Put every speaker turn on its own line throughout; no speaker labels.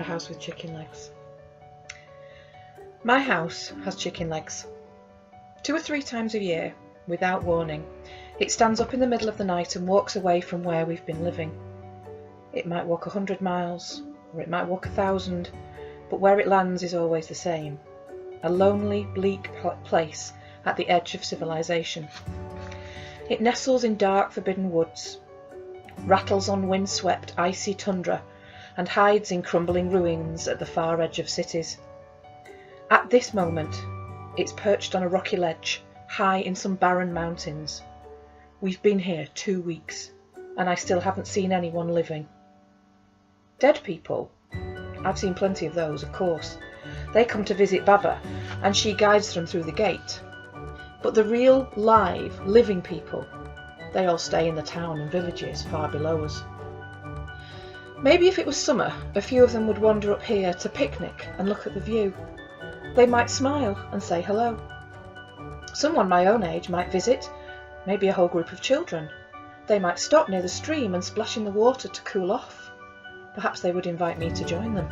house with chicken legs. My house has chicken legs. 2 or 3 times a year, without warning, it stands up in the middle of the night and walks away from where we've been living. It might walk 100 miles, or it might walk 1,000, but where it lands is always the same. A lonely, bleak place at the edge of civilization. It nestles in dark, forbidden woods, rattles on windswept, icy tundra, and hides in crumbling ruins at the far edge of cities. At this moment, it's perched on a rocky ledge, high in some barren mountains. We've been here 2 weeks, and I still haven't seen anyone living. Dead people? I've seen plenty of those, of course. They come to visit Baba, and she guides them through the gate. But the real, live, living people, they all stay in the town and villages far below us. Maybe if it was summer, a few of them would wander up here to picnic and look at the view. They might smile and say hello. Someone my own age might visit, maybe a whole group of children. They might stop near the stream and splash in the water to cool off. Perhaps they would invite me to join them.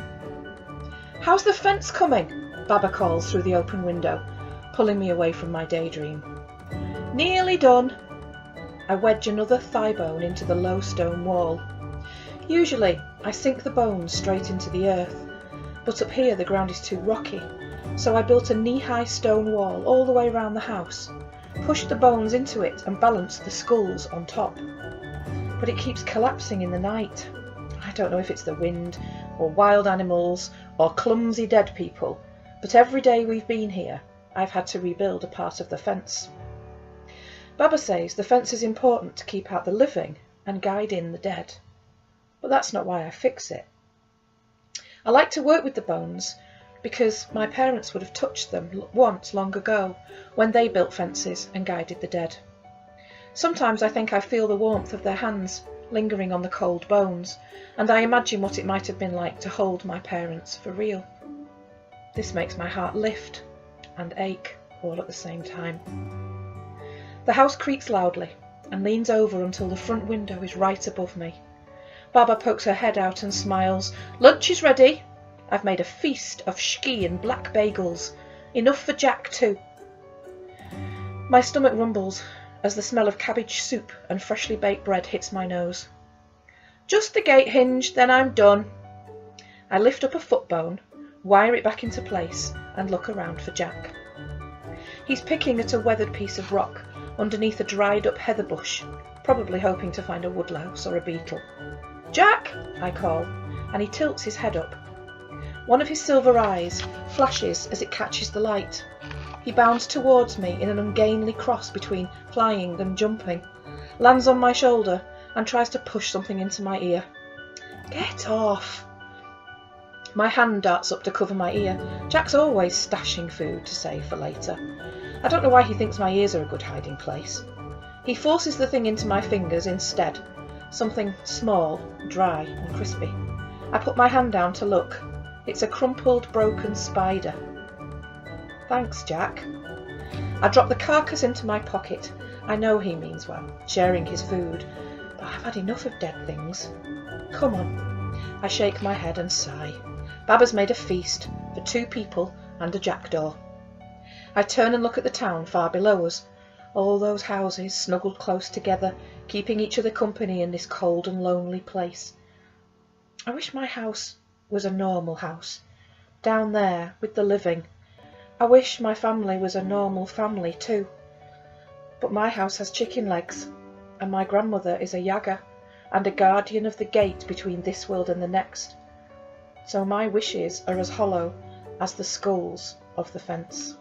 "How's the fence coming?" Baba calls through the open window, pulling me away from my daydream. "Nearly done." I wedge another thigh bone into the low stone wall. Usually I sink the bones straight into the earth, but up here the ground is too rocky, so I built a knee-high stone wall all the way around the house, pushed the bones into it and balanced the skulls on top. But it keeps collapsing in the night. I don't know if it's the wind, or wild animals, or clumsy dead people, but every day we've been here, I've had to rebuild a part of the fence. Baba says the fence is important to keep out the living and guide in the dead. But that's not why I fix it. I like to work with the bones because my parents would have touched them once long ago when they built fences and guided the dead. Sometimes I think I feel the warmth of their hands lingering on the cold bones, and I imagine what it might have been like to hold my parents for real. This makes my heart lift and ache all at the same time. The house creaks loudly and leans over until the front window is right above me. Baba pokes her head out and smiles. "Lunch is ready. I've made a feast of shki and black bagels. Enough for Jack too." My stomach rumbles as the smell of cabbage soup and freshly baked bread hits my nose. "Just the gate hinge, then I'm done." I lift up a foot bone, wire it back into place, and look around for Jack. He's picking at a weathered piece of rock underneath a dried up heather bush, probably hoping to find a woodlouse or a beetle. "Jack!" I call, and he tilts his head up. One of his silver eyes flashes as it catches the light. He bounds towards me in an ungainly cross between flying and jumping, lands on my shoulder and tries to push something into my ear. "Get off!" My hand darts up to cover my ear. Jack's always stashing food to save for later. I don't know why he thinks my ears are a good hiding place. He forces the thing into my fingers instead, something small, dry and crispy. I put my hand down to look. It's a crumpled, broken spider. "Thanks, Jack." I drop the carcass into my pocket. I know he means well, sharing his food, but I've had enough of dead things. "Come on." I shake my head and sigh. Baba's made a feast for 2 people and a jackdaw. I turn and look at the town far below us, all those houses snuggled close together, keeping each other company in this cold and lonely place. I wish my house was a normal house, down there with the living. I wish my family was a normal family too. But my house has chicken legs, and my grandmother is a yaga, and a guardian of the gate between this world and the next. So my wishes are as hollow as the skulls of the fence.